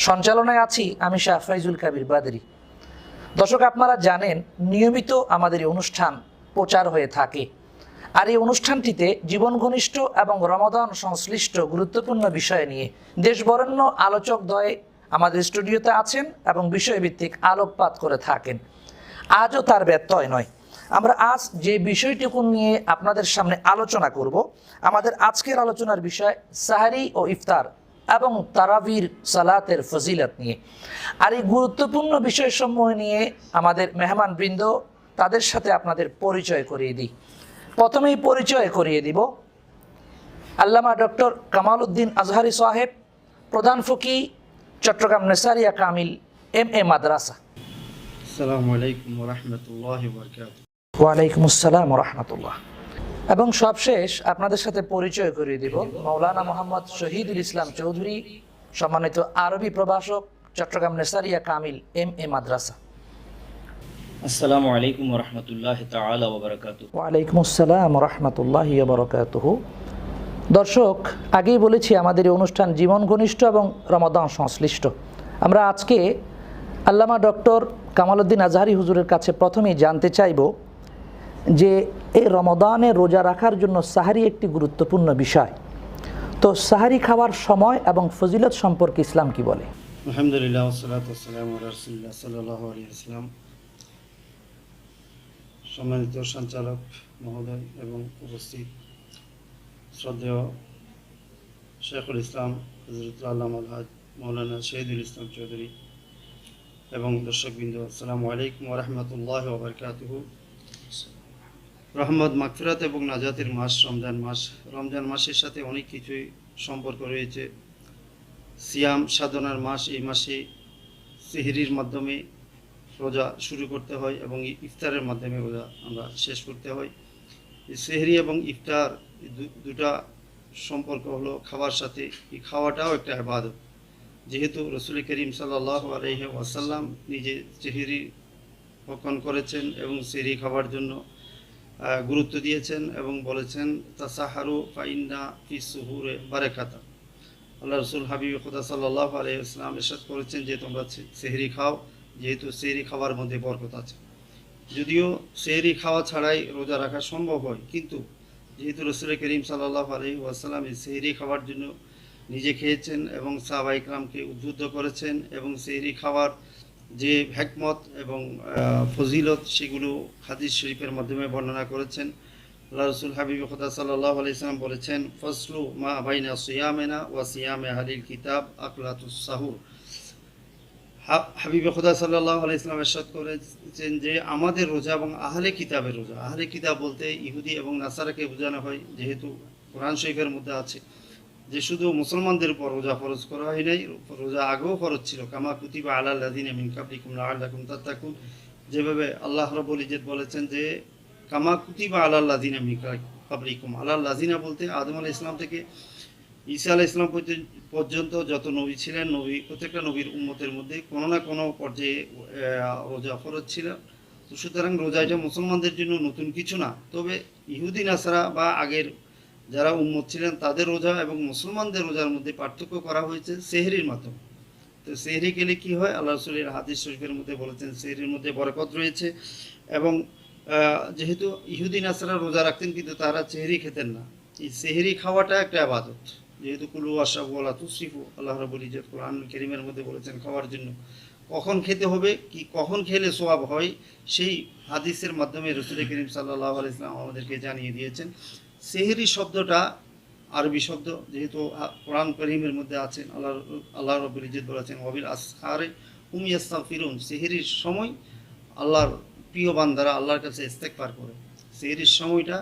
সঞ্চালনায় আছি আমি শাহ ফাইজুল কাবির বাদরি। দর্শক, আপনারা জানেন নিয়মিত আমাদের এই অনুষ্ঠান প্রচার হয়ে থাকে, আর এই অনুষ্ঠানটিতে জীবন ঘনিষ্ঠ এবং রমাদান সংশ্লিষ্ট গুরুত্বপূর্ণ বিষয় নিয়ে দেশবরেণ্য আলোচকদ্বয় আমাদের স্টুডিওতে আছেন এবং বিষয়ভিত্তিক আলোকপাত করে থাকেন। আজও তার ব্যত্যয় নয়। আমরা আজ যে বিষয়টুকু নিয়ে আপনাদের সামনে আলোচনা করব, আমাদের আজকের আলোচনার বিষয় সাহরি ও ইফতার এবং তারাবির সালাতের ফজিলত নিয়ে। আর এই গুরুত্বপূর্ণ বিষয়সমূহ নিয়ে আমাদের মেহমানবৃন্দ, তাদের সাথে আপনাদের পরিচয় করিয়ে দিই। প্রথমেই পরিচয় করিয়ে দিব আল্লামা ডক্টর কামাল উদ্দিন আজহারি সাহেব, প্রধান ফকি, চট্টগ্রাম নেসারিয়া কামিল MA মাদ্রাসা। আসসালামু আলাইকুম ওয়া রাহমাতুল্লাহি ওয়া বারাকাতুহু। ওয়ালাইকুম আসসালাম ওয়া রাহমাতুল্লাহ। এবং সবশেষ আপনাদের সাথে পরিচয় করিয়ে দিব মাওলানা মোহাম্মদ শহীদুল ইসলাম চৌধুরী, সম্মানিত আরবি প্রভাষক, চট্টগ্রাম নেসারিয়া কামিল MA মাদ্রাসা। আসসালামু আলাইকুম ওয়া রাহমাতুল্লাহি তাআলা ওয়া বারাকাতুহু। ওয়ালাইকুম আসসালাম ওয়া রাহমাতুল্লাহি ওয়া বারাকাতুহু। দর্শক, আগেই বলেছি আমাদের এই অনুষ্ঠান জীবন ঘনিষ্ঠ এবং রমাদান সংশ্লিষ্ট। আমরা আজকে আল্লামা ডক্টর কামাল উদ্দিন আজহারি হুজুরের কাছে প্রথমেই জানতে চাইব যে এই রমাদানে রোজা রাখার জন্য সাহারি একটি গুরুত্বপূর্ণ বিষয়। তো সাহারি খাওয়ার সময় এবং ফজিলত সম্পর্কে ইসলাম কি বলে? আলহামদুলিল্লাহ ওয়াসসালাতু ওয়াসসালামু আলা রাসূলিল্লাহ সাল্লাল্লাহু আলাইহি ওয়াসাল্লাম। সম্মানিত সঞ্চালক মহোদয় এবং উপস্থিত শ্রদ্ধেয় শেখুল ইসলাম হযরত আল্লামা আলহাজ মাওলানা শহীদুল ইসলাম চৌধুরী এবং দর্শকবৃন্দ, আসসালামু আলাইকুম ওয়া রাহমাতুল্লাহি ওয়া বারাকাতুহু। রহমত, মাগফিরাত এবং নাজাতের মাস রমজান মাস। রমজান মাসের সাথে অনেক কিছুই সম্পর্ক রয়েছে। সিয়াম সাধনার মাস। এই মাসে সেহরির মাধ্যমে রোজা শুরু করতে হয় এবং ইফতারের মাধ্যমে রোজা আমরা শেষ করতে হয়। এই সেহরি এবং ইফতার দুটা সম্পর্ক হলো খাবার সাথে। এই খাওয়াটাও একটা ইবাদত, যেহেতু রাসূল করিম সাল্লাল্লাহু আলাইহি ওয়াসাল্লাম নিজে সেহরি ভক্ষণ করেছেন এবং সেহরি খাবার জন্য গুরুত্ব দিয়েছেন এবং বলেছেন তাসাহারু ফাইন্না ফি সুহুরে বারাকাতা। আল্লাহ রসুল হাবিব খুদা সাল্লাল্লাহু আলাইহি ওয়াসাল্লাম ইরশাদ করেছেন যে তোমরা সেহরি খাও, যেহেতু সেহরি খাওয়ার মধ্যে বরকত আছে। যদিও সেহরি খাওয়া ছাড়াই রোজা রাখা সম্ভব হয়, কিন্তু যেহেতু রাসূল করিম সাল্লাল্লাহু আলাইহি ওয়াসাল্লাম এই সেহরি খাওয়ার জন্য নিজে খেয়েছেন এবং সাহাবায়ে কেরামকে উদ্বুদ্ধ করেছেন এবং সেহরি খাওয়ার যে হিকমত এবং ফজিলত সেগুলো হাদিস শরীফের মাধ্যমে বর্ণনা করেছেন। আল্লাহ রসুল হাবিব খুদা সাল্লাল্লাহু আলাইহি ওয়াসাল্লাম বলেছেন, ফসলু মা বাইনা সিয়ামিনা ওয়া সিয়ামে আহলিল কিতাব আকলাতুস সাহুর। হাবিব খুদা সাল্লাল্লাহু আলাইহি ওয়াসাল্লাম ইরশাদ করেছেন যে আমাদের রোজা এবং আহলে কিতাবের রোজা, আহলে কিতাব বলতে ইহুদি এবং নাসারাকে বোঝানো হয়, যেহেতু কোরআন শরীফের মধ্যে আছে যে শুধু মুসলমানদের উপর রোজা ফরজ করা হয় নাই, রোজা আগেও ফরজ ছিল। কামা কুতিবা আলাল লাযিনা মিন কাবলিকুম লাআল্লাকুম তাত্তাকুন। যেভাবে আল্লাহ রাব্বুল ইজ্জত বলেছেন যে কামা কুতিবা আলাল লাযিনা মিন কাবলিকুম। আলাল লাযিনা বলতে আদম আলাইহিস সালাম থেকে ঈসা আলাইহিস সালাম পর্যন্ত যত নবী ছিলেন, প্রত্যেকটা নবীর উম্মতের মধ্যে কোনো না কোনো পর্যায়ে রোজা ফরজ ছিল। তো সুতরাং রোজা এটা মুসলমানদের জন্য নতুন কিছু না। তবে ইহুদি নাসারা বা আগের যারা উম্মত ছিলেন তাদের রোজা এবং মুসলমানদের রোজার মধ্যে পার্থক্য করা হয়েছে সেহরির মাধ্যমে। তো সেহরি খেলে কি হয়? আল্লাহ রাসূলের হাদিস শরীফের মধ্যে বলেছেন সেহরির মধ্যে বরকত রয়েছে। এবং যেহেতু ইহুদি নাসারা রোজা রাখতেন কিন্তু তারা সেহরি খেতেন না, এই সেহরি খাওয়াটা একটা ইবাদত। যেহেতু কুলু ওয়াশরাবু ওয়ালা তুসরিফু, আল্লাহ রাব্বুল ইজ্জত কোরআনুল কারীমের মধ্যে বলেছেন খাওয়ার জন্য। কখন খেতে হবে, কি কখন খেলে সওয়াব হয়, সেই হাদিসের মাধ্যমে রাসূল করিম সাল্লাল্লাহু আলাইহি ওয়াসাল্লাম আমাদেরকে জানিয়ে দিয়েছেন। সেহরি শব্দটা আরবি শব্দ, যেহেতু কোরআন কারীমের মধ্যে আছেন। আল্লাহ রাব্বুল ইজ্জত বলেছেন ওয়াবিল আসহারে হুম ইস্তাগফিরুন। সেহরির সময় আল্লাহর প্রিয় বান্দারা আল্লাহর কাছে ইস্তেগফার করে। সেহরির সময়টা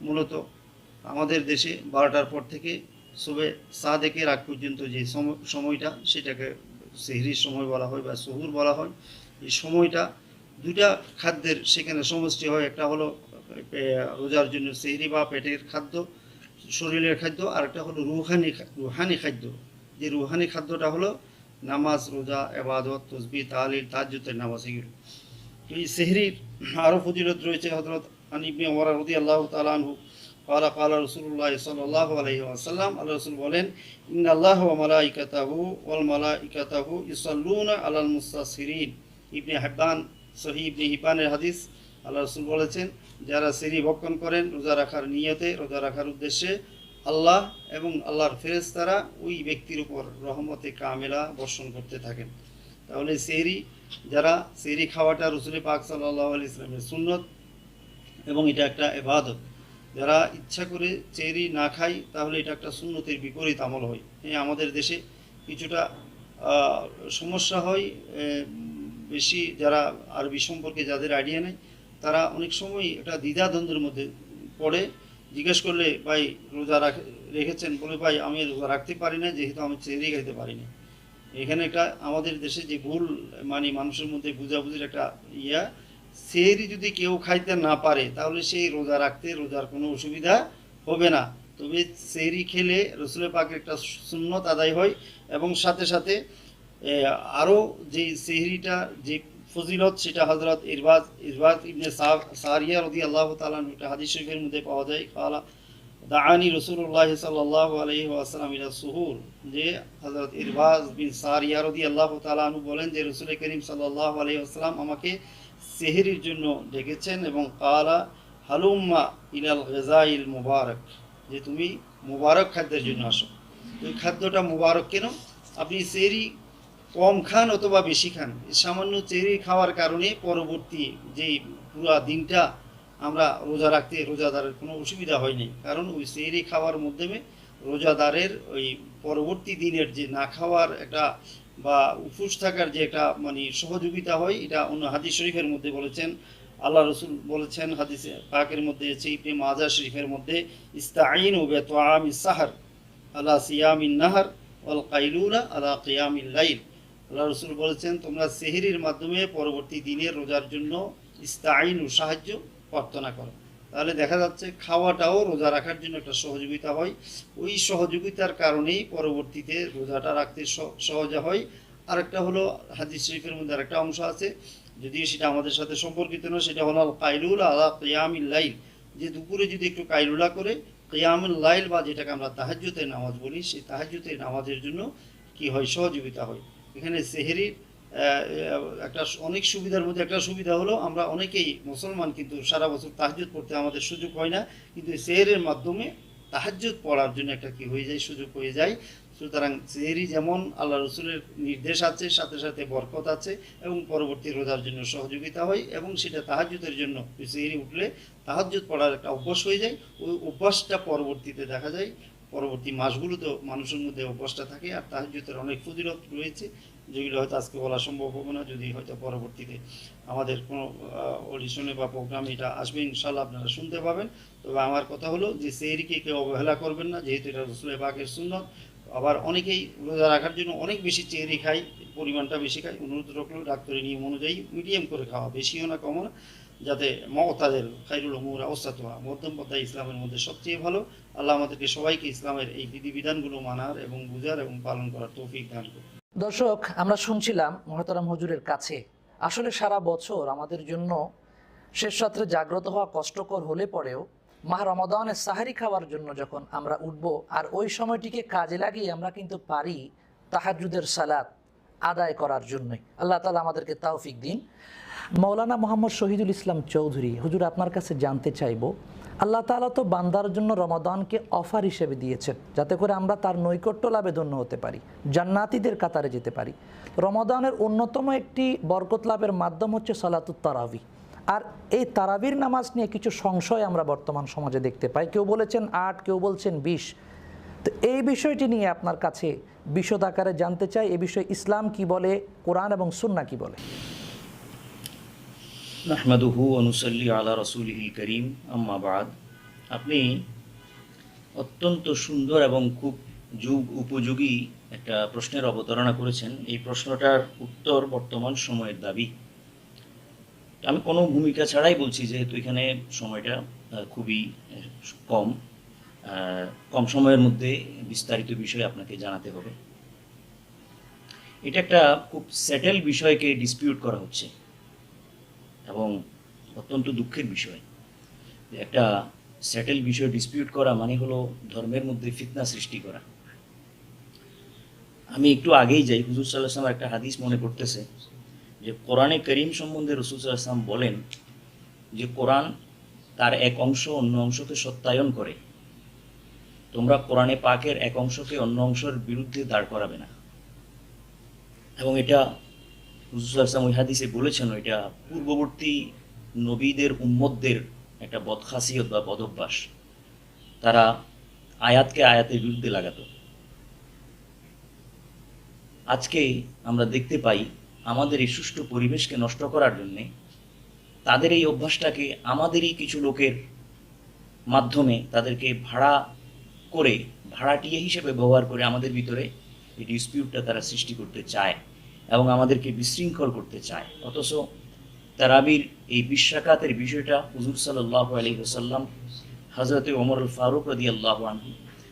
মূলত আমাদের দেশে 12টার পর থেকে সুবে সাদেকের আগ পর্যন্ত যে সময়টা, সেটাকে সেহরির সময় বলা হয় বা সুহুর বলা হয়। এই সময়টা দুটা খাদ্যের সেখানে সমষ্টি হয়। একটা হলো রোজার জন্য সেহরি বা পেটের খাদ্য, শরীরের খাদ্য, আর একটা হলো রুহানি খাদ্য। যে রুহানি খাদ্যটা হলো নামাজ, রোজা, ইবাদত, তাসবিহ, তাহলিল, তাহাজ্জুদের নামাজ, এগুলো। এই সেহরির আরও ফজিলত রয়েছে। হযরত ইবনে ওমর রাদিয়াল্লাহু তাআলা আনহু ক্বালা ক্বালা রাসূলুল্লাহ সাল্লাল্লাহু আলাইহি ওয়াসাল্লাম, আল্লাহ রাসূল বলেন, ইন্নাল্লাহা ওয়া মালাইকাতাহু ইউসাল্লুনা আলাল মুস্তাসহিরিন। ইবনে হিব্বান, সহিহ ইবনে হিব্বানের হাদিস। আল্লাহ রাসূল বলেছেন, যারা সেহরি ভক্ষণ করেন রোজা রাখার নিয়তে, রোজা রাখার উদ্দেশ্যে, আল্লাহ এবং আল্লাহর ফেরেশতারা ওই ব্যক্তির উপর রহমতে কামেলা বর্ষণ করতে থাকেন। তাহলে যারা সেহরি খাওয়াটা রাসূল পাক সাল্লাল্লাহু আলাইহি ওয়াসাল্লামের সুন্নত এবং এটা একটা ইবাদত। যারা ইচ্ছা করে সেহরি না খায় তাহলে এটা একটা সুন্নতের বিপরীত আমল হয়। হ্যাঁ, আমাদের দেশে কিছুটা সমস্যা হয়, বেশি যারা আরবি সম্পর্কে যাদের আইডিয়া নেই তারা অনেক সময় একটা দ্বিধাদ্বন্দ্বের মধ্যে পড়ে। জিজ্ঞেস করলে, ভাই রোজা রেখেছেন? বলে, ভাই আমি রোজা রাখতে পারি না, যেহেতু আমি সেহরি খাইতে পারি না। এখানে একটা আমাদের দেশে যে ভুল, মানে মানুষের মধ্যে বুঝাবুঝির একটা সেহরি যদি কেউ খাইতে না পারে তাহলে সেই রোজার কোনো অসুবিধা হবে না। তবে সেহরি খেলে রাসূল পাকের একটা সুন্নত আদায় হয় এবং সাথে সাথে আরও যে সেহরিটা যে ফজিলত সেটা হযরত ইরবাদ ইবনে সারিয়া রাদিয়াল্লাহু তাআলা একটা হাদিস শরীফের মধ্যে পাওয়া যায়। ক্বালা দাআনি রাসূলুল্লাহ সাল্লাল্লাহু আলাইহি ওয়াসাল্লাম ইলা সুহুর, যে হযরত ইরবাদ বিন সারিয়া রাদিয়াল্লাহু তাআলা আনহু বলেন যে রাসূল করিম সাল্লাল্লাহু আলাইহি ওয়াসাল্লাম আমাকে সেহরির জন্য ডেকেছেন এবং ক্বালা হালুম্মা ইলাল গিযাইল মুবারাক, যে তুমি মুবারক খাদ্যের জন্য আসো। ওই খাদ্যটা মুবারক কেন? আপনি সেহরি কম খান অথবা বেশি খান, সামান্য সেহরি খাওয়ার কারণে পরবর্তী যেই পুরা দিনটা আমরা রোজাদারের কোনো অসুবিধা হয়নি। কারণ ওই সেহরি খাওয়ার মাধ্যমে রোজাদারের ওই পরবর্তী দিনের যে না খাওয়ার একটা বা উপোস থাকার যে একটা মানে সহযোগিতা হয়, এটা অন্য হাদিস শরীফের মধ্যে বলেছেন। আল্লাহ রসুল বলেছেন হাদিসে পাকের মধ্যে, ইবনে মাজাহ শরীফের মধ্যে, ইস্তাঈনু বিতাআমিস সাহর আলা সিয়ামিন নাহার ওয়াল কাইলুলা আলা কিয়ামিল লাইল। আল্লাহ রসুল বলেছেন, তোমরা সেহরির মাধ্যমে পরবর্তী দিনের রোজার জন্য ইস্তাঈনু সাহায্য প্রার্থনা করো। তাহলে দেখা যাচ্ছে খাওয়াটাও রোজা রাখার জন্য একটা সহযোগিতা হয়। ওই সহযোগিতার কারণেই পরবর্তীতে রোজাটা রাখতে সহজে হয়। আরেকটা হলো হাদিস শরীফের মধ্যে আরেকটা অংশ আছে, যদিও সেটা আমাদের সাথে সম্পর্কিত নয়, সেটা হলো কাইলুলা আলা কিয়ামিল লাইল, যে দুপুরে যদি একটু কাইলুলা করে কিয়ামুল লাইল বা যেটাকে আমরা তাহাজ্জুদের নামাজ বলি, সেই তাহাজ্জুদের নামাজের জন্য কি হয়, সহযোগিতা হয়। এখানে সেহরির একটা অনেক সুবিধার মধ্যে একটা সুবিধা হলো, আমরা অনেকেই মুসলমান কিন্তু সারা বছর তাহাজ্জুদ পড়তে আমাদের সুযোগ হয় না, কিন্তু সেহরির মাধ্যমে তাহাজ্জুদ পড়ার জন্য একটা কি হয়ে যায়, সুযোগ হয়ে যায়। সুতরাং সেহরি যেমন আল্লাহ রসুলের নির্দেশ আছে, সাথে সাথে বরকত আছে এবং পরবর্তী রোজার জন্য সহযোগিতা হয় এবং সেটা তাহাজ্জুদের জন্য সেহরি উঠলে তাহাজ্জুদ পড়ার একটা অভ্যাস হয়ে যায়। ওই অভ্যাসটা পরবর্তীতে দেখা যায় পরবর্তী মাসগুলোতেও মানুষের মধ্যে অভ্যাসটা থাকে। আর তাহাজ্জুদের অনেক ফজিলত রয়েছে, যেগুলো হয়তো আজকে বলা সম্ভব হবে না, যদি হয়তো পরবর্তীতে আমাদের কোনো অডিশনে বা প্রোগ্রামে এটা আসবে, ইনশাআল্লাহ আপনারা শুনতে পাবেন। তবে আমার কথা হলো যে সেহরিকে কেউ অবহেলা করবেন না, যেহেতু এটা রাসূল পাকের সুন্নত। আবার অনেকেই রোজা রাখার জন্য অনেক বেশি সেহরি খায়, পরিমাণটা বেশি খায়। অনুরোধ রাখলো ডাক্তারের নিয়ম অনুযায়ী মিডিয়াম করে খাওয়া, বেশিও না কমও না, যাতে মুতাদিল খায়রুল উমুর আওসাতুহা, মধ্যম পন্থা ইসলামের মধ্যে সবচেয়ে ভালো। আল্লাহ আমাদেরকে সবাইকে ইসলামের এই বিধিবিধানগুলো মানার এবং বুঝার এবং পালন করার তৌফিক দান করুন। দর্শক, আমরা শুনছিলাম মহতারাম হুজুরের কাছে, আসলে সারা বছর আমাদের জন্য শেষ রাত্রে জাগ্রত হওয়া কষ্টকর হলে পরেও মাহ রমাদানের সাহারি খাওয়ার জন্য যখন আমরা উঠব, আর ওই সময়টিকে কাজে লাগিয়ে আমরা কিন্তু পারি তাহাজ্জুদের সালাত আদায় করার জন্যই। আল্লাহ তাআলা আমাদেরকে তৌফিক দিন। মৌলানা মোহাম্মদ শহীদুল ইসলাম চৌধুরী, হুজুর আপনার কাছে জানতে চাইব, আল্লাহ তাআলা তো বান্দার জন্য রমাদানকে অফার হিসেবে দিয়েছেন যাতে করে আমরা তার নৈকট্য লাভে ধন্য হতে পারি, জান্নাতীদের কাতারে যেতে পারি। রমাদানের অন্যতম একটি বরকত লাভের মাধ্যম হচ্ছে সালাতুত তারাবি। আর এই তারাবির নামাজ নিয়ে কিছু সংশয় আমরা বর্তমান সমাজে দেখতে পাই, কেউ বলেছেন 8, কেউ বলছেন 20। তো এই বিষয়টি নিয়ে আপনার কাছে বিশদ আকারে জানতে চাই, এ বিষয়ে ইসলাম কি বলে, কোরআন এবং সুন্নাহ কি বলে। নাহমাদুহু ওয়া নুসাল্লি আলা রাসূলিহিল কারীম, আম্মা বাদ। আপনি অত্যন্ত সুন্দর এবং খুব যুগ উপযোগী একটা প্রশ্নের অবতারণা করেছেন। এই প্রশ্নটার উত্তর বর্তমান সময়ের দাবি। আমি কোনো ভূমিকা ছাড়াই বলছি, যেহেতু এখানে সময়টা খুবই কম সময়ের মধ্যে বিস্তারিত বিষয় আপনাকে জানাতে হবে। এটা একটা খুব সেটেল বিষয়কে ডিসপিউট করা হচ্ছে এবং অত্যন্ত দুঃখের বিষয়। একটা সেটেল বিষয় ডিসপিউট করা মানে হলো ধর্মের মধ্যে ফিতনা সৃষ্টি করা। আমি একটু আগেই যাই, হুজুর সাল্লাল্লাহু আলাইহি ওয়াসাল্লামের একটা হাদিস মনে পড়তেছে যে কোরআনে করিম সম্বন্ধে রাসূল সাল্লাল্লাহু আলাইহি ওয়াসাল্লাম বলেন যে কোরআন তার এক অংশ অন্য অংশকে সত্যায়ন করে, তোমরা কোরআনে পাকের এক অংশকে অন্য অংশের বিরুদ্ধে দাঁড় করাবে না। এবং এটা হুজুর সাল্লাল্লাহু আলাইহি ওয়াসাল্লাম ওই হাদিসে বলেছেন, এটা পূর্ববর্তী নবীদের উম্মতদের একটা বদখাসিয়ত বা বদভ্যাস, তারা আয়াতকে আয়াতের বিরুদ্ধে লাগাতো। আজকে আমরা দেখতে পাই আমাদের এই সুষ্ঠু পরিবেশকে নষ্ট করার জন্যে তাদের এই অভ্যাসটাকে আমাদেরই কিছু লোকের মাধ্যমে তাদেরকে ভাড়াটিয়া হিসেবে ব্যবহার করে আমাদের ভিতরে এই ডিসপিউটটা তারা সৃষ্টি করতে চায় এবং আমাদেরকে বিশৃঙ্খল করতে চায়। অথচ তারাবির এই 20 রাকাতের বিষয়টা হুজুর সাল্লাল্লাহু আলাইহি ওয়াসাল্লাম, হযরতে ওমর আল ফারুক রাদিয়াল্লাহু আনহু,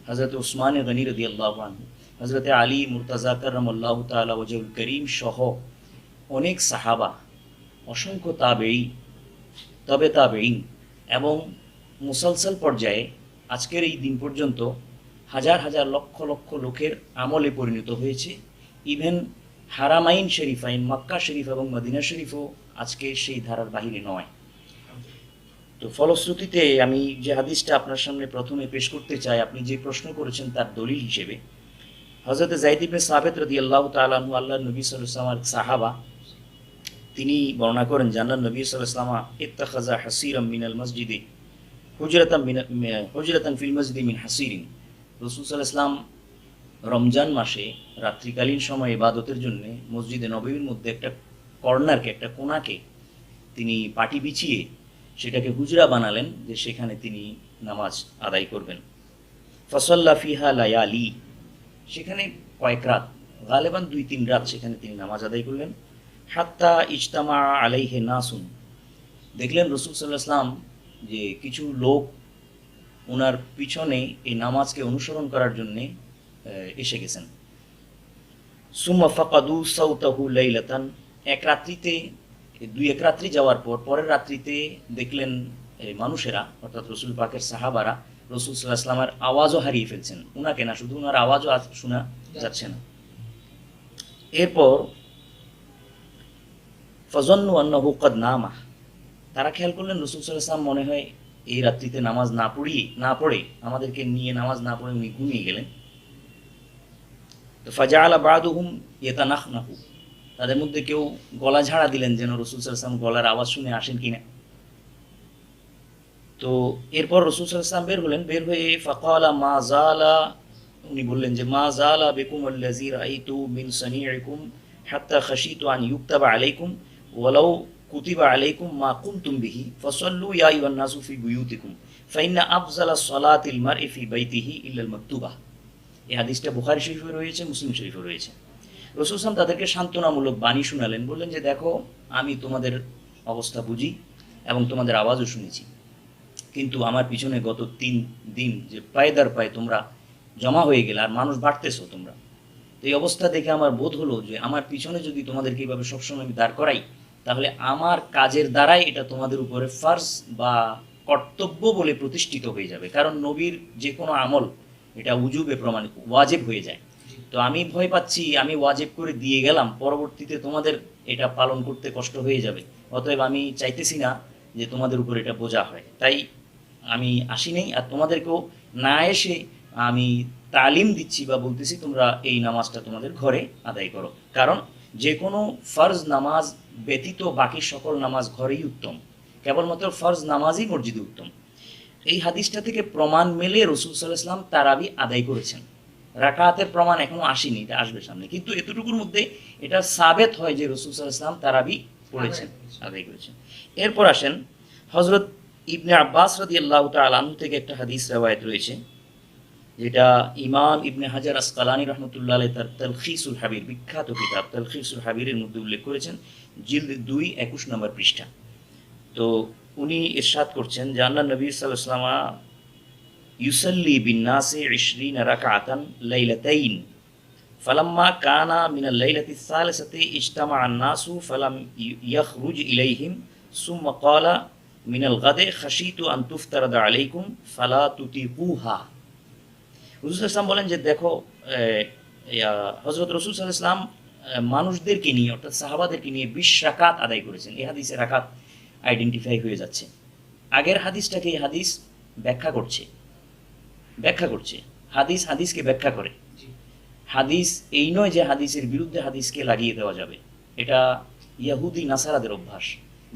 হযরতে উসমান গনি রাদিয়াল্লাহু আনহু, হযরতে আলী মুর্তাজা কাররামাল্লাহু তাআলা ওয়াজহুল করিম সহ অনেক সাহাবা, অসংখ্য তাবেঈন এবং মুসলসল পর্যায়ে আজকের এই দিন পর্যন্ত হাজার হাজার লক্ষ লক্ষ লোকের আমলে পরিণত হয়েছে। ইভেন হারামাইন শরীফাইন, মক্কা শরীফ এবং মদিনা শরীফও আজকে সেই ধারার বাহিরে নয়। তো ফলশ্রুতিতে আমি যে হাদিসটা আপনার সামনে প্রথমে পেশ করতে চাই, আপনি যে প্রশ্ন করেছেন তার দলিল হিসেবে হযরত যায়েদ ইবনে সাবিত রাদিয়াল্লাহু তাআলা আনহু, আল্লাহর নবী সাল্লাল্লাহু আলাইহি ওয়াসাল্লামের সাহাবা, তিনি বর্ণনা করেন যে আল্লাহর নবী সাল্লাল্লাহু আলাইহি ওয়াসাল্লাম ইত্তাখাযা হাসীরাম মিনাল মসজিদে হুজরাতান ফিল মসজিদি মিন হাসীরিন। রাসূল সাল্লাল্লাহু আলাইহি ওয়াসাল্লাম রমজান মাসে রাত্রিকালীন সময় ইবাদতের জন্য মসজিদে নববীর মধ্যে একটা কর্নারকে, একটা কোণাকে তিনি পাটি বিছিয়ে সেটাকে হুজরা বানালেন যে সেখানে তিনি নামাজ আদায় করবেন। ফাসাল্লা ফিহা লায়ালি, সেখানে কয়েক রাত, গালেবান 2-3 রাত সেখানে তিনি নামাজ আদায় করলেন। হাত্তা ইজতামা আলাইহি নাসুন, দেখলেন রাসূল সাল্লাল্লাহু আলাইহি ওয়াসাল্লাম যে কিছু লোক ওনার পিছনে এই নামাজকে অনুসরণ করার জন্য এসে গেছেন। সুম্মা ফাকাদু সাউতাহু লাইলাতান, এক রাত্রি যাওয়ার পরের রাত্রিতে দেখলেন মানুষেরা, অর্থাৎ রসুল পাকের সাহাবারা রসুল সাল্লাল্লাহু আলাইহি ওয়াসাল্লামের আওয়াজও হারিয়ে ফেলছেন। উনাকে না, শুধু উনার আওয়াজও শোনা যাচ্ছে না। এরপর ফাযান্নু আন্নাহু ক্বাদ নামা, তারা খেয়াল করলেন রসুল সাল্লাল্লাহু আলাইহি ওয়াসাল্লাম মনে হয় এই রাত্রিতে নামাজ না পড়ে আমাদেরকে নিয়ে নামাজ না পড়ে উনি ঘুমিয়ে গেলেন। তো ফাজাআলা বা'দুহুম ইয়াতানাখনাহু, তাদের মধ্যে কেউ গলা ঝাড়া দিলেন যেন রাসূল সাল্লাল্লাহু আলাইহি ওয়াসাল্লাম গলার আওয়াজ শুনে আসেন কিনা। তো এরপর রাসূল সাল্লাল্লাহু আলাইহি ওয়াসাল্লাম বের হলেন, বের হয়ে ফাকালা মা জালা, উনি বললেন যে মা জালা বিকুম আল্লাযী রাআইতু মিন সানি'iকুম হাত্তা খাশিতু আন ইউকতাবা আলাইকুম ওয়ালাউ কুতিবা আলাইকুম মা কুনতুম বিহি ফাসাল্লু ইয়া আইয়ুহান নাসু ফি বুয়ুতিকুম ফাইন্না আফযালা সালাতিল মারই ফি বাইতিহি ইল্লাল মাকতুবা। এই হাদিসটা বুখারী শরীফে রয়েছে, মুসলিম শরীফে রয়েছে। রাসূল সাল্লাল্লাহু আলাইহি ওয়াসাল্লাম তাদেরকে সান্ত্বনামূলক বাণী শোনালেন, বললেন যে দেখো আমি তোমাদের অবস্থা বুঝি এবং তোমাদের আওয়াজও শুনেছি, কিন্তু আমার পিছনে গত 3 দিন যে পায়দার পায়ে তোমরা জমা হয়ে গেলে আর মানুষ বাড়তেছো তোমরা, তো এই অবস্থা দেখে আমার বোধ হলো যে আমার পিছনে যদি তোমাদেরকে এইভাবে সবসময় আমি দাঁড় করাই তাহলে আমার কাজের দ্বারাই এটা তোমাদের উপরে ফরজ বা কর্তব্য বলে প্রতিষ্ঠিত হয়ে যাবে। কারণ নবীর যে কোনো আমল এটা উজুবে প্রমাণিত, ওয়াজিব হয়ে যায়। তো আমি ভয় পাচ্ছি আমি ওয়াজিব করে দিয়ে গেলাম, পরবর্তীতে তোমাদের এটা পালন করতে কষ্ট হয়ে যাবে। অতএব আমি চাইতেছি না যে তোমাদের উপর এটা বোঝা হয়, তাই আমি আসি নাই। আর তোমাদেরকেও না এসে আমি তালিম দিচ্ছি বা বলতেছি তোমরা এই নামাজটা তোমাদের ঘরে আদায় করো, কারণ যে কোনো ফরজ নামাজ ব্যতীত বাকি সকল নামাজ ঘরেই উত্তম, কেবলমাত্র ফরজ নামাজই মসজিদে উত্তম। এই হাদিসটা থেকে প্রমাণ মেলে রাসূল সাল্লাল্লাহু আলাইহি ওয়াসাল্লাম তারাবি আদায় করেছেন। রাকাতের প্রমাণ এখনো আসেনি, এটা আসবে সামনে, কিন্তু এতটুকুর মধ্যে এটা সাবেত হয় যে রাসূল সাল্লাল্লাহু আলাইহি ওয়াসাল্লাম তারাবি পড়েছেন, আদায় করেছেন। এরপর আসেন হযরত ইবনে আব্বাস রাদিয়াল্লাহু তাআলা আনহু থেকে একটা হাদিস রওয়ায়াত রয়েছে, যেটা ইমাম ইবনে হাজার আসকালানী রাহমাতুল্লাহ আলাইহি তার তালখিসুল হাবির, বিখ্যাত কিতাব তালখিসুল হাবিরের মধ্যে উল্লেখ করেছেন, জিলদ 2 21 নম্বর পৃষ্ঠা। তো উনি ইরশাদ করছেন যে আল্লাহর নবী সাল্লাল্লাহু আলাইহি ওয়াসাল্লাম ইউসাল্লি বিন-নাসি 20 রাকাতান লাইলাতাইন ফালাম্মা কানা মিনাল লাইলাতি الثالثة اجتمع الناس فلم يخرج إليهم ثم قال মিনাল গাদে খাশিতু আন তুফতারাদা আলাইকুম ফালা তুতিকুহা। রাসূল সাল্লাল্লাহু আলাইহি ওয়াসাল্লাম বলেন যে দেখো, হযরত রাসূল সাল্লাল্লাহু আলাইহি ওয়াসাল্লাম মানুষদেরকে নিয়ে অর্থাৎ সাহাবাদেরকে নিয়ে 20 রাকাত আদায় করেছেন। এই হাদিসে রাকাত আইডেন্টিফাই হয়ে যাচ্ছে। আগের হাদিসটাকে এই হাদিস ব্যাখ্যা করছে, হাদিসকে ব্যাখ্যা করে। হাদিস এই নয় যে হাদিসের বিরুদ্ধে হাদিসকে লাগিয়ে দেওয়া যাবে। এটা ইয়াহুদি নাসারাদের অভ্যাস,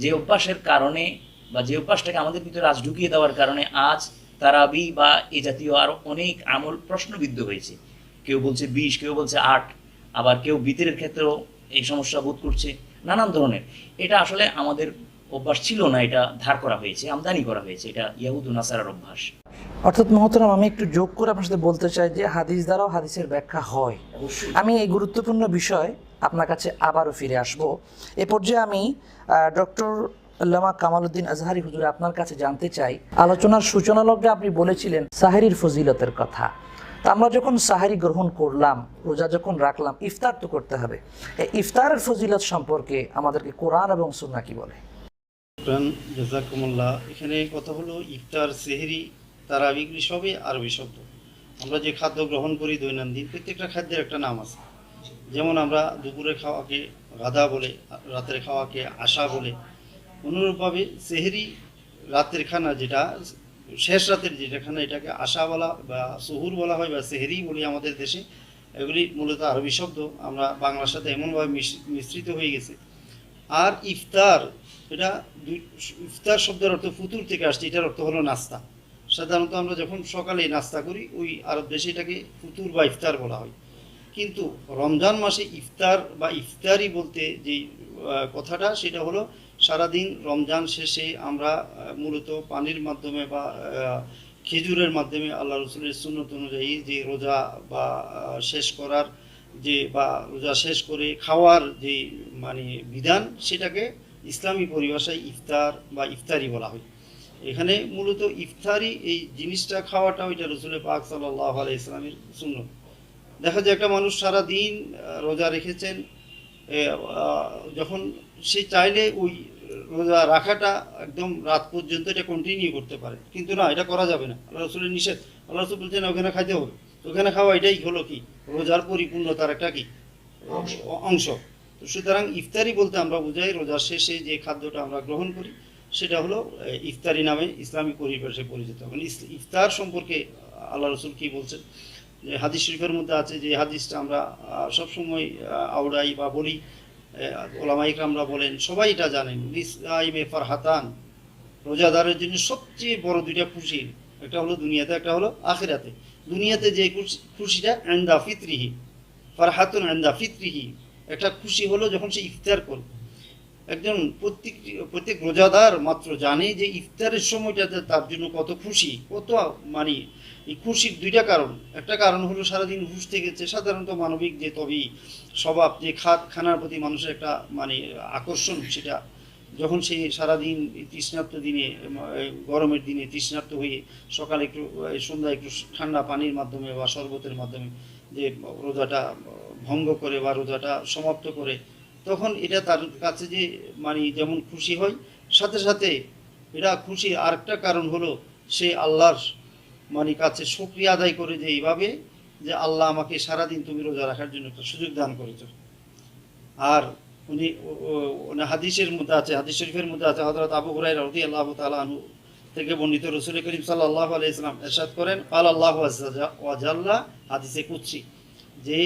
যে অভ্যাসের কারণে বা যে অভ্যাসটাকে আমাদের ভিতরে আজ ঢুকিয়ে দেওয়ার কারণে আজ তারাবি বা এ জাতীয় আরো অনেক আমল প্রশ্নবিদ্ধ হয়েছে। কেউ বলছে 20, কেউ বলছে 8, আবার কেউ বিতরের ক্ষেত্রেও এই সমস্যা বোধ করছে, নানান ধরনের। এটা আসলে আমাদের অভ্যাস ছিল না, এটা ধার করা হয়েছে, আমদানি করা হয়েছে। এটা ইয়াহুদ ও নাসারার অভ্যাস। অর্থাৎ মহতরম, আমি একটু যোগ করে আপনার সাথে বলতে চাই যে হাদিস দ্বারাও হাদিসের ব্যাখ্যা হয়। আমি এই গুরুত্বপূর্ণ বিষয় আপনার কাছে আবারও ফিরে আসব। এ পর্যায়ে আমি ডক্টর আল্লামা কামালউদ্দিন আজহারি হুজুর আপনার কাছে জানতে চাই, আলোচনার সূচনা লগ্নে আপনি বলেছিলেন সাহেরির ফজিলতের কথা। তা আমরা যখন সাহারি গ্রহণ করলাম, রোজা যখন রাখলাম, ইফতার তো করতে হবে। এই ইফতারের ফজিলত সম্পর্কে আমাদেরকে কোরআন এবং সুন্নাহ কি বলে? জাযাকুমুল্লাহ। এখানে কথা হলো ইফতার, সেহরি, তারাবি এগুলি সবই আরবি শব্দ। আমরা যে খাদ্য গ্রহণ করি দৈনন্দিন, প্রত্যেকটা খাদ্যের একটা নাম আছে। যেমন আমরা দুপুরে খাওয়াকে গাদা বলে, রাতের খাওয়াকে আশা বলে, অনুরূপভাবে সেহরি রাতের খানা, যেটা শেষ রাতের যেটা খানা, এটাকে আশা বলা বা সুহুর বলা হয় বা সেহরি বলি আমাদের দেশে। এগুলি মূলত আরবি শব্দ, আমরা বাংলার সাথে এমনভাবে মিশ্রিত হয়ে গেছে। আর ইফতার, এটা ইফতার শব্দের অর্থ ফুতুর থেকে আসছে, এটার অর্থ হলো নাস্তা। সাধারণত আমরা যখন সকালে নাস্তা করি, ওই আরব দেশে এটাকে ফুতুর বা ইফতার বলা হয়। কিন্তু রমজান মাসে ইফতার বা ইফতারি বলতে যে কথাটা, সেটা হলো সারাদিন রমজান শেষে আমরা মূলত পানির মাধ্যমে বা খেজুরের মাধ্যমে আল্লাহ রসুলের সুন্নত অনুযায়ী যে রোজা বা শেষ করার যে বা রোজা শেষ করে খাওয়ার যে মানে বিধান, সেটাকে ইসলামী পরিভাষায় ইফতার বা ইফতারি বলা হয়। এখানে মূলত ইফতারি এই জিনিসটা খাওয়াটা, ওইটা রসুলের পাক সাল্লাল্লাহু আলাইহি ইসলামের সুন্নত। দেখা যায় একটা মানুষ সারা দিন রোজা রেখেছেন, যখন সে চাইলে ওই রোজা রাখাটা একদম রাত পর্যন্ত এটা কন্টিনিউ করতে পারে, কিন্তু না, এটা করা যাবে না, আল্লাহ রসুলের নিষেধ। আল্লাহ রসুল বলছেন ওখানে খাইতে হবে, ওখানে খাওয়া এটাই হলো কি রোজার পরিপূর্ণতার একটা কি অংশ। তো সুতরাং ইফতারি বলতে আমরা বুঝাই রোজার শেষে যে খাদ্যটা আমরা গ্রহণ করি, সেটা হলো ইফতারি নামে ইসলামী পরিবেশে পরিচিত। মানে ইফতার সম্পর্কে আল্লাহ রসুল কি বলছেন, যে হাদিস শরীফের মধ্যে আছে, যে হাদিসটা আমরা সবসময় আওড়াই বা বলি, ওলামা ইকরামরা বলেন, সবাই এটা জানেন, লিসাইমে ফারহাতান, রোজাদারের জন্য সবচেয়ে বড় দুইটা খুশি, একটা হলো দুনিয়াতে, একটা হলো আখিরাতে। দুনিয়াতে যে খুশিটা ইনদা ফিতরিহি, ফারহাতুন ইনদা ফিতরিহি, একটা খুশি হলো যখন সে ইফতার করবে। একজন প্রত্যেক রোজাদার মাত্র জানে যে ইফতারের সময়টাতে তার জন্য কত খুশি, কত মানে এই খুশির দুইটা কারণ। একটা কারণ হলো সারাদিন হুশ থেকেছে, সাধারণত মানবিক যে তবে স্বভাব, যে খানার প্রতি মানুষের একটা মানে আকর্ষণ, সেটা যখন সে সারাদিন তৃষ্ণার্ত দিনে, গরমের দিনে তৃষ্ণার্ত হয়ে সকালে একটু, সন্ধ্যায় একটু ঠান্ডা পানির মাধ্যমে বা শরবতের মাধ্যমে যে রোজাটা ভঙ্গ করে বা রোজাটা সমাপ্ত করে, তখন এটা তার কাছে যে মানে যেমন খুশি হয়, সাথে সাথে এটা খুশি আরেকটা কারণ হলো সে আল্লাহর মানে কাছে শুকরিয়া আদায় করে, যে এইভাবে যে আল্লাহ আমাকে সারাদিন তুমি রোজা রাখার জন্য একটা সুযোগ দান করেছ। আর উনি হাদিসের মধ্যে আছে, হাদিস শরীফের মধ্যে আছে, হযরত আবু হুরায়রা রাদিয়াল্লাহু তাআলা আনহু থেকে বর্ণিত, রাসূল করিম সাল্লাল্লাহু আলাইহি ওয়াসাল্লাম ইরশাদ করেন, ক্বালা আল্লাহু আযজা ওয়া জাল্লা, হাদিসে কুদসি, যে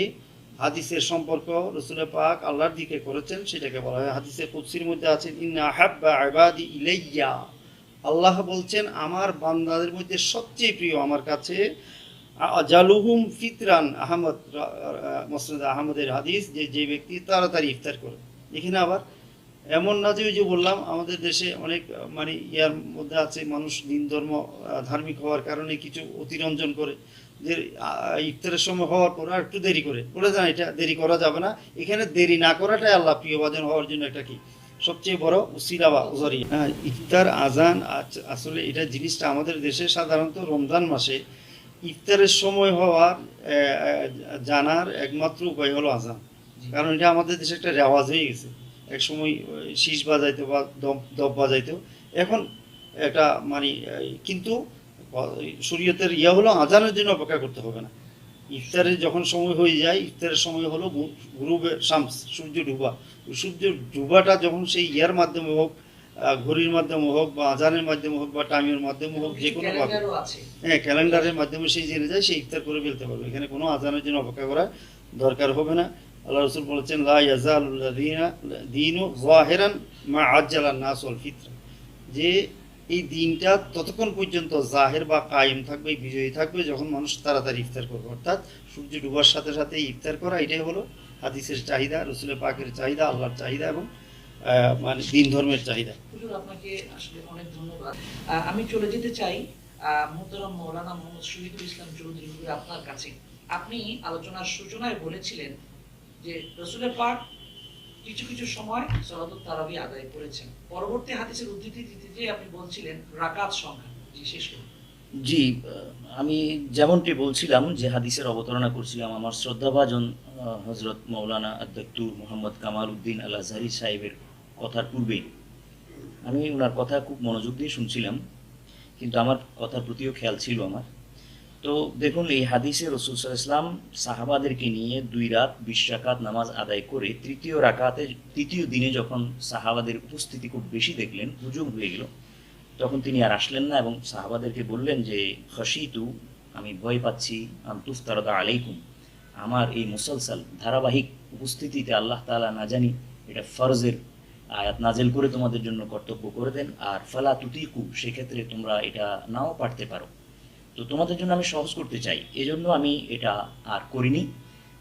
হাদিসের সম্পর্ক রসুলের পাক আল্লাহর দিকে করেছেন, সেটাকে বলা হয় হাদিসে কুদসির মধ্যে আছে, ইন্না হাব্বা ইবাদি ইলাইয়া, আল্লাহ বলছেন আমার বান্দাদের মধ্যে সবচেয়ে প্রিয় আমার কাছে আজালুহুম ফিতরান, আহমদ মুসনাদ আহমদের হাদিস, যে ব্যক্তি তাড়াতাড়ি ইফতার করে। এখানে আবার এমন না যে ওই যে বললাম আমাদের দেশে অনেক মানে ইয়ার মধ্যে আছে, মানুষ দিন ধর্ম ধার্মিক হওয়ার কারণে কিছু অতিরঞ্জন করে, যে ইফতারের সময় হওয়ার পর আর একটু দেরি করে বলে যান, এটা দেরি করা যাবে না। এখানে দেরি না করাটাই আল্লাহ প্রিয়ভাজন হওয়ার জন্য একটা কি সবচেয়ে বড় উসিলা বা উজারি। ইফতার আজান আসলে এটা জিনিসটা আমাদের দেশে সাধারণত রমজান মাসে ইফতারের সময় হওয়ার জানার একমাত্র উপায় হলো আজান, কারণ এটা আমাদের দেশে একটা রেওয়াজ হয়ে গেছে। এক সময় শীষ বাজাইতো বা দপ বাজাইতো, এখন একটা মানে কিন্তু শরীয়তের ইয়া হলো আজানের জন্য অপেক্ষা করতে হবে না। ইফতারের যখন সময় হয়ে যায়, ইফতারের সময় হলো গ্রুবে শামস, সূর্য ডুবা। সূর্য ডুবাটা যখন সেই ইয়ার মাধ্যমে হোক, ঘড়ির মাধ্যমে হোক, বা আজানের মাধ্যমে হোক, বা টাইমের মাধ্যমে হোক, যে কোনো ভাবে, ক্যালেন্ডারও আছে। হ্যাঁ ক্যালেন্ডারের মাধ্যমে সেই জেনে যায়, সেই ইফতার করে ফেলতে পারবে। এখানে কোনো আজানের জন্য অপেক্ষা করা দরকার হবে না। আল্লাহ রসুল বলেছেন, লা ইয়াজালুল্লাযীনা দীনু যাহিরান মা আজ্জালান নাস ওয়াল ফিতরা, যে এই দিনটা ততক্ষণ পর্যন্ত জাহের বা কায়েম থাকবে, বিজয়ী থাকবে, যখন মানুষ তাড়াতাড়ি ইফতার করবে। অর্থাৎ সূর্য ডুবার সাথে সাথে ইফতার করা, এটাই হলো হাদিসের চাহিদা, রসুলের পাকের চাহিদা, আল্লাহর চাহিদা, এবং মানে দিন ধর্মের চাহিদা। হুজুর, আপনাকে আসলে অনেক ধন্যবাদ। আমি চলে যেতে চাই মুহতারাম মাওলানা মোহাম্মদ শহীদুল ইসলাম চৌধুরী হুজুর, আপনার কাছে। আপনি আলোচনার সূচনায় বলেছিলেন যে রসুলের পাক কিছু কিছু সময় সালাতুত তারাবি আদায় করেছেন। পরবর্তী হাদিসের উদ্ধৃতি দিতে গিয়ে আপনি বলছিলেন রাকাত সংখ্যা। জি, শেষ করুন। জি, আমি যেমনটি বলছিলাম, যে হাদিসের অবতারণা করছিলাম, আমার শ্রদ্ধাভাজন হজরত মৌলানা আদ-দক্তুর মোহাম্মদ কামাল উদ্দিন আল আজহারি সাহেবের কথার পূর্বেই আমি ওনার কথা খুব মনোযোগ দিয়ে শুনছিলাম, কিন্তু আমার কথার প্রতিও খেয়াল ছিল আমার। তো দেখুন, এই হাদিসে রসুল সাল্লাল্লাহু আলাইহি ওয়াসাল্লাম সাহাবাদেরকে নিয়ে 2 রাত 20 রাকাত নামাজ আদায় করে তৃতীয় দিনে যখন সাহাবাদের উপস্থিতি খুব বেশি দেখলেন, হুজুম হয়ে গেল, তখন তিনি আর আসলেন না এবং সাহাবাদেরকে বললেন যে খশিতু, আমি ভয় পাচ্ছি, তুফতারাদা আলাইকুম, আমার এই মুসলসাল ধারাবাহিক উপস্থিতিতে আল্লাহ তাআলা না জানি এটা ফরজের আয়াত নাজেল করে তোমাদের জন্য কর্তব্য করে দেন, আর ফালা তুতিকু, সেক্ষেত্রে তোমরা এটা নাও পারতে পারো। তো তোমাদের জন্য আমি সহজ করতে চাই, এজন্য আমি এটা আর করিনি।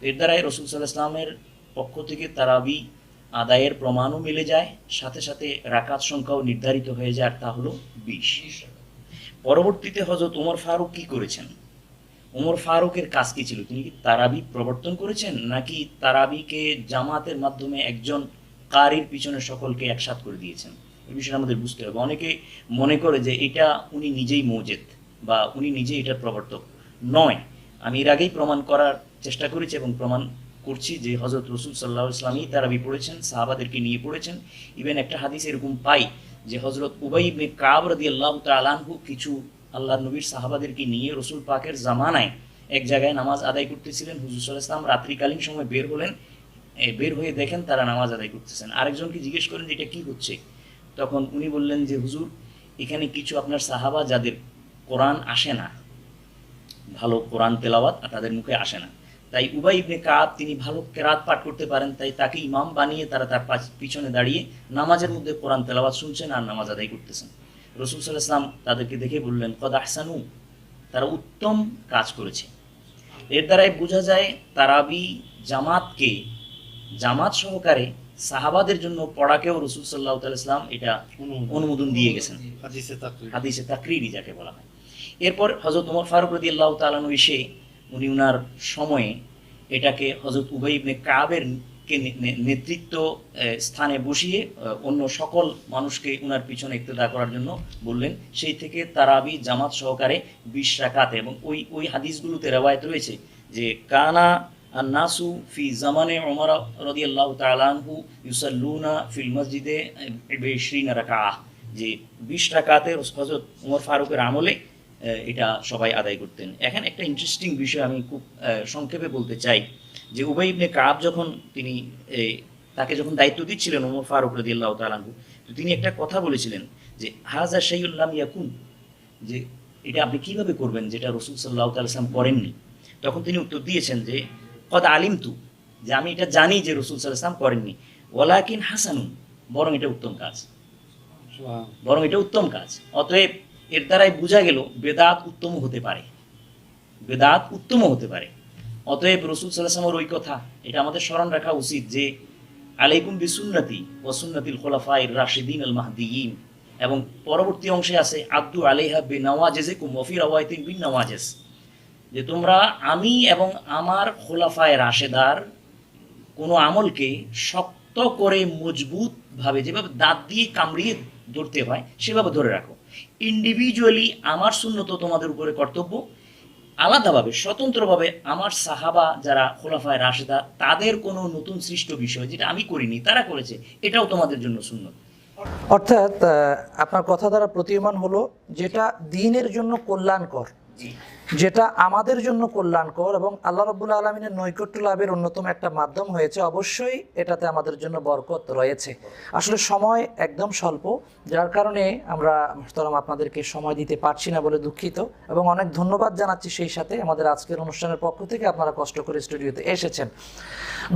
এর দ্বারাই রসুল সাল্লাল্লাহু আলাইহি ওয়াসাল্লামের পক্ষ থেকে তারাবি আদায়ের প্রমাণও মিলে যায়, সাথে সাথে রাকাত সংখ্যাও নির্ধারিত হয়ে যায়, আর তা হলো 20। পরবর্তীতে হযরত ওমর ফারুক কি করেছেন? ওমর ফারুকের কাজ কি ছিল? তিনি কি তারাবি প্রবর্তন করেছেন, নাকি তারাবিকে জামাতের মাধ্যমে একজন কারির পিছনে সকলকে একসাথ করে দিয়েছেন? এই বিষয়ে আমাদের বুঝতে হবে। অনেকে মনে করে যে এটা উনি নিজেই মৌজেদ বা উনি নিজেই এটার প্রবর্তক। নয়, আমি এর আগেই প্রমাণ করার চেষ্টা করেছি এবং প্রমাণ করছি যে হযরত রাসূল সাল্লাল্লাহু আলাইহি ওয়াসাল্লামই তারাবি পড়েছেন, সাহাবাদেরকে নিয়ে পড়েছেন। ইভেন একটা হাদিস এরকম পাই যে হযরত উবাই ইবনে কাব রাদিয়াল্লাহু তাআলা আনহু কিছু আল্লাহর নবীর সাহাবাদেরকে নিয়ে রসুল পাকের জামানায় এক জায়গায় নামাজ আদায় করতেছিলেন। হুজুর সাল্লাল্লাহু আলাইহি ওয়াসাল্লাম রাত্রিকালীন সময় বের হলেন, বের হয়ে দেখেন তারা নামাজ আদায় করতেছেন। আরেকজনকে জিজ্ঞেস করেন যে এটা কি হচ্ছে? তখন উনি বললেন যে হুজুর, এখানে কিছু আপনার সাহাবা যাদের কোরআন আসে না, ভালো কোরআন তেলাওয়াত তাদের মুখে আসে না, তাই উবাই ইবনে কাব তিনি ভালো কেরাত পাঠ করতে পারেন, তাই তাকে ইমাম বানিয়ে তারা তার পিছনে দাঁড়িয়ে নামাজের মধ্যে কোরআন তেলাওয়াত শুনছেন আর নামাজ আদায় করতেছেন। রাসূল সাল্লাল্লাহু আলাইহি ওয়াসাল্লাম তাদেরকে দেখে বললেন, কদ আহসানু, তারা উত্তম কাজ করেছে। এর দ্বারাই বোঝা যায় তারাবি জামাত সহকারে সাহাবাদের জন্য পড়াকেও রাসূল সাল্লাল্লাহু আলাইহি ওয়াসাল্লাম এটা অনুমোদন দিয়ে গেছেন, হাদিসে তাকরীরি যাকে বলা হয়। এরপর হযরত ওমর ফারুক রাদিয়াল্লাহু তাআলা আনহু এসে উনি উনার সময়ে এটাকে হযরত উবাই ইবনে কাবের কে নেতৃত্ব স্থানে বসিয়ে অন্য সকল মানুষকে উনার পিছনে ইক্তেদা করার জন্য বললেন। সেই থেকে তারাবি জামাত সহকারে 20 রাকাত, এবং ওই হাদিসগুলোতে রওয়ায়াত রয়েছে যে কানা আন-নাসু ফি জামানে ওমর রাদিয়াল্লাহু তাআলা আনহু ইউসাল্লুনা ফিল মসজিদে 20 রাকাআহ, যে 20 রাকাতে হযরত ওমর ফারুকের আমলে এটা সবাই আদায় করতেন। এখানে একটা ইন্টারেস্টিং বিষয় আমি খুব সংক্ষেপে বলতে চাই যে উবাই ইবনে কাব যখন তাকে যখন দায়িত্ব দিচ্ছিলেন ওমর ফারুক রাদিয়াল্লাহু তাআলা আনহু, তো তিনি একটা কথা বলেছিলেন যে হাযা শাইউন লাম ইয়াকুন, যে এটা আপনি কিভাবে করবেন যেটা রাসূল সাল্লাল্লাহু আলাইহি ওয়াসাল্লাম করেননি। তখন তিনি উত্তর দিয়েছেন যে কদ আলিমতু, যে আমি এটা জানি যে রাসূল সাল্লাল্লাহু আলাইহি ওয়াসাল্লাম করেননি, ওয়ালাকিন হাসানুন, বরং এটা উত্তম কাজ। অতএব এর দ্বারাই বোঝা গেল বেদাত উত্তম হতে পারে। অতএব রাসূল সাল্লাল্লাহু আলাইহি ওয়াসাল্লামের ওই কথা এটা আমাদের স্মরণ রাখা উচিত যে আলাইকুম বিসুন্নতি ওয়া সুন্নাতিল খুলাফায়ে রাশিদিন আল মাহদিয়িন, এবং পরবর্তী অংশে আছে আদু আলাইহা বিনাওয়াজিজিকুম ওয়া ফি রাওয়ায়াতিন বিন নওয়াজিজ, যে তোমরা আমি এবং আমার খোলাফায়ে রাশেদার কোনো আমলকে শক্ত করে মজবুত ভাবে, যেভাবে দাঁত দিয়ে কামড়িয়ে ধরতে হয় সেভাবে ধরে রাখো। ইন্ডিভিজুয়ালি আমার সুন্নত তোমাদের উপরে কর্তব্য, আলাদাভাবে স্বতন্ত্রভাবে আমার সাহাবা যারা খোলাফায়ে রাশেদা তাদের কোনো নতুন সৃষ্ট বিষয় যেটা আমি করিনি তারা করেছে, এটাও তোমাদের জন্য সুন্নত। অর্থাৎ আপনার কথা দ্বারা প্রতীয়মান হলো যেটা দ্বীনের জন্য কল্যাণকর, জি যেটা আমাদের জন্য কল্যাণকর এবং আল্লাহ রাব্বুল আলামিনের নৈকট্য লাভের অন্যতম একটা মাধ্যম হয়েছে, অবশ্যই এটাতে আমাদের জন্য বরকত রয়েছে। আসলে সময় একদম স্বল্প, যার কারণে আমরা মুহতারাম আপনাদেরকে সময় দিতে পারছি না বলে দুঃখিত, এবং অনেক ধন্যবাদ জানাচ্ছি সেই সাথে আমাদের আজকের অনুষ্ঠানের পক্ষ থেকে আপনারা কষ্ট করে স্টুডিওতে এসেছেন।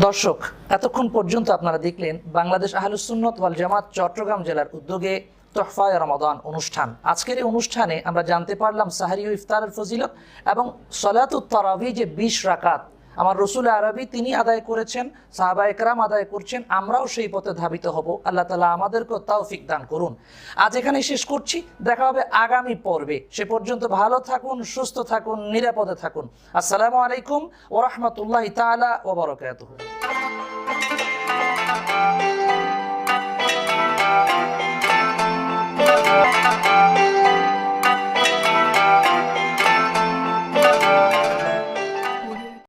দর্শক, এতক্ষণ পর্যন্ত আপনারা দেখলেন বাংলাদেশ আহলুস সুন্নাত ওয়াল জামাত চট্টগ্রাম জেলার উদ্যোগে তোহফায়ে রমাদান অনুষ্ঠান। আজকের এই অনুষ্ঠানে আমরা জানতে পারলাম সাহরি ও ইফতারের ফজিলত এবং সলাতুত তারাবি যে 20 রাকাত আমার রসুল আরবি তিনি আদায় করেছেন, সাহাবা একরাম আদায় করছেন, আমরাও সেই পথে ধাবিত হব। আল্লাহ তাআলা আমাদেরকে তৌফিক দান করুন। আজ এখানে শেষ করছি, দেখা হবে আগামী পর্বে। সে পর্যন্ত ভালো থাকুন, সুস্থ থাকুন, নিরাপদে থাকুন। আসসালামু আলাইকুম ওয়া রাহমাতুল্লাহি তাআলা ওয়া বারাকাতুহু।